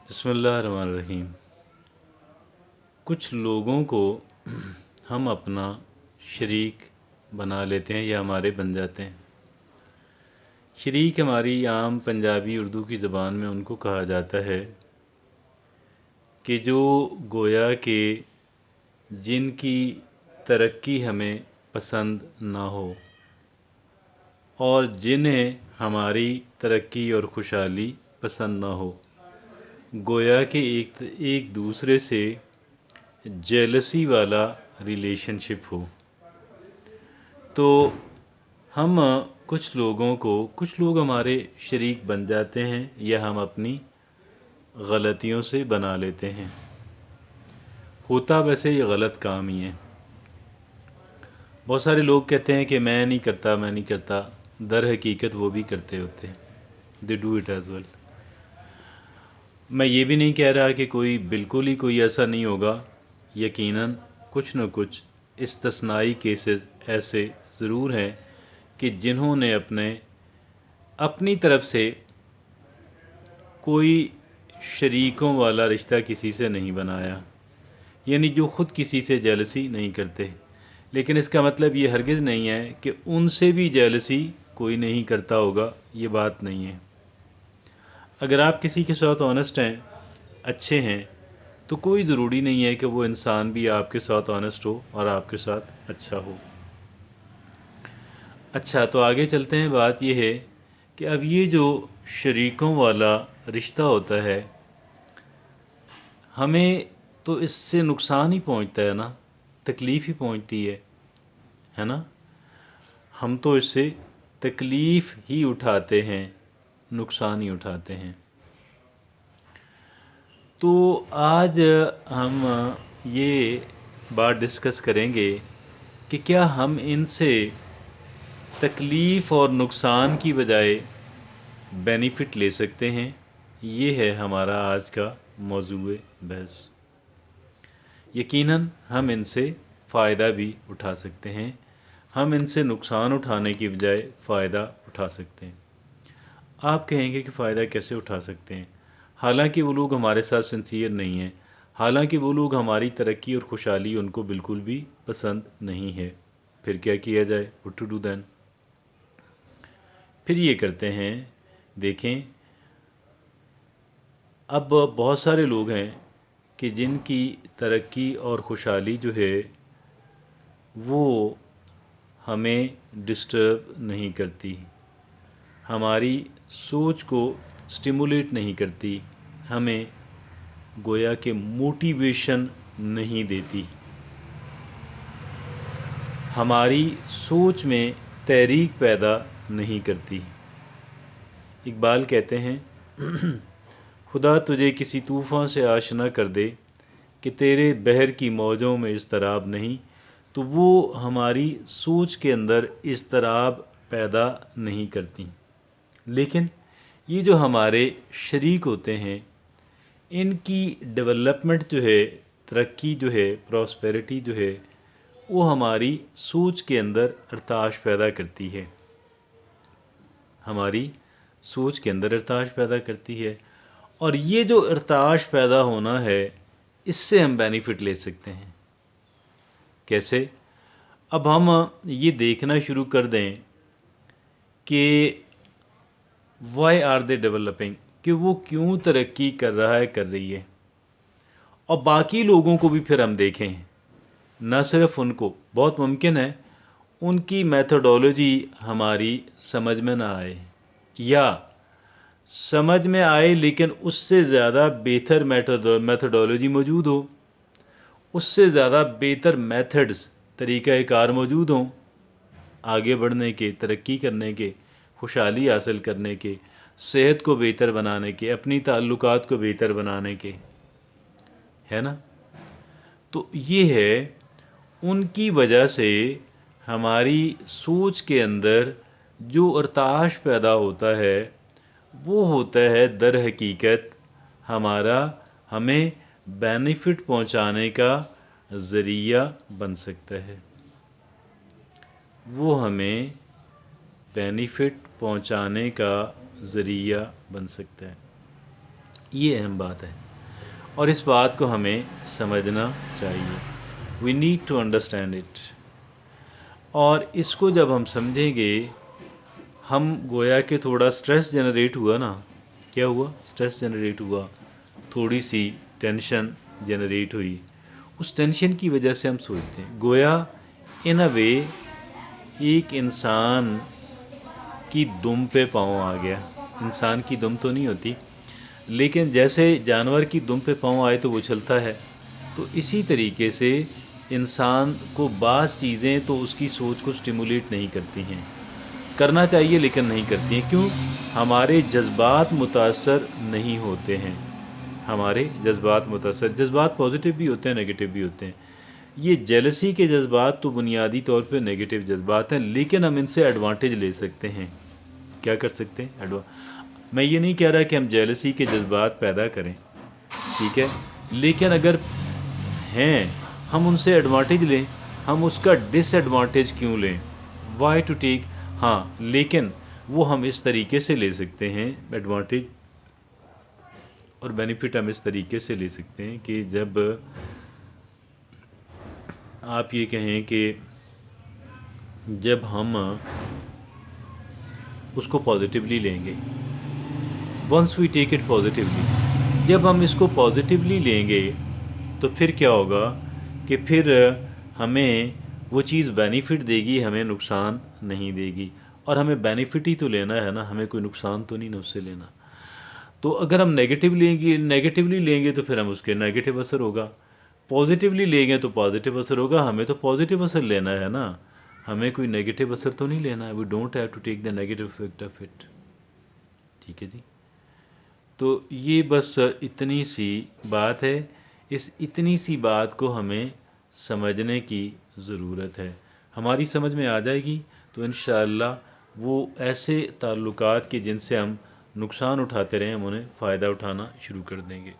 بسم اللہ الرحمن الرحیم۔ کچھ لوگوں کو ہم اپنا شریک بنا لیتے ہیں یا ہمارے بن جاتے ہیں۔ شریک ہماری عام پنجابی اردو کی زبان میں ان کو کہا جاتا ہے کہ جو گویا کہ جن کی ترقی ہمیں پسند نہ ہو اور جنہیں ہماری ترقی اور خوشحالی پسند نہ ہو، گویا کہ ایک دوسرے سے جیلسی والا ریلیشن شپ ہو۔ تو ہم کچھ لوگ ہمارے شریک بن جاتے ہیں یا ہم اپنی غلطیوں سے بنا لیتے ہیں۔ ہوتا ویسے یہ غلط کام ہی ہے۔ بہت سارے لوگ کہتے ہیں کہ میں نہیں کرتا، در حقیقت وہ بھی کرتے ہوتے ہیں۔ they do it as well۔ میں یہ بھی نہیں کہہ رہا کہ بالکل ہی کوئی ایسا نہیں ہوگا، یقیناً کچھ نہ کچھ استثنائی کیسز ایسے ضرور ہیں کہ جنہوں نے اپنی طرف سے کوئی شریکوں والا رشتہ کسی سے نہیں بنایا، یعنی جو خود کسی سے جیلسی نہیں کرتے، لیکن اس کا مطلب یہ ہرگز نہیں ہے کہ ان سے بھی جیلسی کوئی نہیں کرتا ہوگا، یہ بات نہیں ہے۔ اگر آپ کسی کے ساتھ آنیسٹ ہیں، اچھے ہیں، تو کوئی ضروری نہیں ہے کہ وہ انسان بھی آپ کے ساتھ آنیسٹ ہو اور آپ کے ساتھ اچھا ہو۔ اچھا، تو آگے چلتے ہیں۔ بات یہ ہے کہ اب یہ جو شریکوں والا رشتہ ہوتا ہے، ہمیں تو اس سے نقصان ہی پہنچتا ہے نا، تکلیف ہی پہنچتی ہے نا۔ ہم تو اس سے تکلیف ہی اٹھاتے ہیں، نقصان ہی اٹھاتے ہیں۔ تو آج ہم یہ بات ڈسکس کریں گے کہ کیا ہم ان سے تکلیف اور نقصان کی بجائے بینیفٹ لے سکتے ہیں۔ یہ ہے ہمارا آج کا موضوع بحث۔ یقیناً ہم ان سے فائدہ بھی اٹھا سکتے ہیں، ہم ان سے نقصان اٹھانے کی بجائے فائدہ اٹھا سکتے ہیں۔ آپ کہیں گے کہ فائدہ کیسے اٹھا سکتے ہیں؟ حالانکہ وہ لوگ ہمارے ساتھ سنسیئر نہیں ہیں، حالانکہ وہ لوگ ہماری ترقی اور خوشحالی ان کو بالکل بھی پسند نہیں ہے، پھر کیا کیا جائے؟ what to do then؟ پھر یہ کرتے ہیں، دیکھیں، اب بہت سارے لوگ ہیں کہ جن کی ترقی اور خوشحالی جو ہے وہ ہمیں ڈسٹرب نہیں کرتی، ہماری سوچ کو سٹیمولیٹ نہیں کرتی، ہمیں گویا کہ موٹیویشن نہیں دیتی، ہماری سوچ میں تحریک پیدا نہیں کرتی۔ اقبال کہتے ہیں خدا تجھے کسی طوفان سے آشنا کر دے کہ تیرے بحر کی موجوں میں اضطراب نہیں، تو وہ ہماری سوچ کے اندر اضطراب پیدا نہیں کرتی۔ لیکن یہ جو ہمارے شریک ہوتے ہیں، ان کی ڈیولپمنٹ جو ہے، ترقی جو ہے، پراسپیرٹی جو ہے، وہ ہماری سوچ کے اندر ارتعاش پیدا کرتی ہے، ہماری سوچ کے اندر ارتعاش پیدا کرتی ہے، اور یہ جو ارتعاش پیدا ہونا ہے، اس سے ہم بینیفٹ لے سکتے ہیں۔ کیسے؟ اب ہم یہ دیکھنا شروع کر دیں کہ وائی آر دے ڈیولپنگ، کہ وہ کیوں ترقی کر رہی ہے، اور باقی لوگوں کو بھی پھر ہم دیکھیں، نہ صرف ان کو۔ بہت ممکن ہے ان کی میتھڈولوجی ہماری سمجھ میں نہ آئے، یا سمجھ میں آئے لیکن اس سے زیادہ بہتر میتھڈولوجی موجود ہو، اس سے زیادہ بہتر میتھڈز، طریقہ کار موجود ہوں، آگے بڑھنے کے، ترقی کرنے کے، خوشحالی حاصل کرنے کے، صحت کو بہتر بنانے کے، اپنی تعلقات کو بہتر بنانے کے، ہے نا۔ تو یہ ہے، ان کی وجہ سے ہماری سوچ کے اندر جو ارتعاش پیدا ہوتا ہے، وہ ہوتا ہے در حقیقت ہمیں بینیفٹ پہنچانے کا ذریعہ بن سکتا ہے، وہ ہمیں بینیفٹ پہنچانے کا ذریعہ بن سکتا ہے۔ یہ اہم بات ہے اور اس بات کو ہمیں سمجھنا چاہیے. We need to understand it. اور اس کو جب ہم سمجھیں گے، ہم گویا کہ تھوڑا سٹریس جنریٹ ہوا نا، کیا ہوا؟ سٹریس جنریٹ ہوا، تھوڑی سی ٹینشن جنریٹ ہوئی. اس ٹینشن کی وجہ سے ہم سوچتے ہیں، گویا ان اے وے ایک انسان کی دم پہ پاؤں آ گیا. انسان کی دم تو نہیں ہوتی، لیکن جیسے جانور کی دم پہ پاؤں آئے تو وہ چلتا ہے، تو اسی طریقے سے انسان کو بعض چیزیں تو اس کی سوچ کو سٹیمولیٹ نہیں کرتی ہیں. کرنا چاہیے لیکن نہیں کرتی ہیں. کیوں؟ ہمارے جذبات متاثر نہیں ہوتے ہیں. ہمارے جذبات پازیٹیو بھی ہوتے ہیں، نگیٹیو بھی ہوتے ہیں. یہ جیلسی کے جذبات تو بنیادی طور پہ نگیٹیو جذبات ہیں، لیکن ہم ان سے ایڈوانٹیج لے سکتے ہیں. کیا کر سکتے ہیں؟ میں یہ نہیں کہہ رہا کہ ہم جیلسی کے جذبات پیدا کریں، ٹھیک ہے، لیکن اگر ہیں ہم ان سے ایڈوانٹیج لیں. ہم اس کا ڈس ایڈوانٹیج کیوں لیں؟ Why to take. ہاں، لیکن وہ ہم اس طریقے سے لے سکتے ہیں ایڈوانٹیج اور بینیفٹ. ہم اس طریقے سے لے سکتے ہیں کہ جب آپ یہ کہیں کہ جب ہم اس کو پازیٹیولی لیں گے، once we take it positively, جب ہم اس کو پازیٹیولی لیں گے تو پھر کیا ہوگا کہ پھر ہمیں وہ چیز بینیفٹ دے گی، ہمیں نقصان نہیں دے گی. اور ہمیں بینیفٹ ہی تو لینا ہے نا، ہمیں کوئی نقصان تو نہیں نا اس سے لینا. تو اگر ہم نیگیٹیولی لیں گے تو پھر ہم اس کے نیگیٹیو اثر ہوگا. پازیٹیولی لیں گے تو پازیٹیو اثر ہوگا. ہمیں تو پازیٹیو اثر لینا ہے نا، ہمیں کوئی نیگیٹیو اثر تو نہیں لینا ہے. We don't have to take the negative effect of it. ٹھیک ہے جی. تو یہ بس اتنی سی بات ہے. اس اتنی سی بات کو ہمیں سمجھنے کی ضرورت ہے. ہماری سمجھ میں آ جائے گی تو انشاءاللہ وہ ایسے تعلقات کے جن سے ہم نقصان اٹھاتے رہے، ہم انہیں فائدہ اٹھانا شروع کر دیں گے.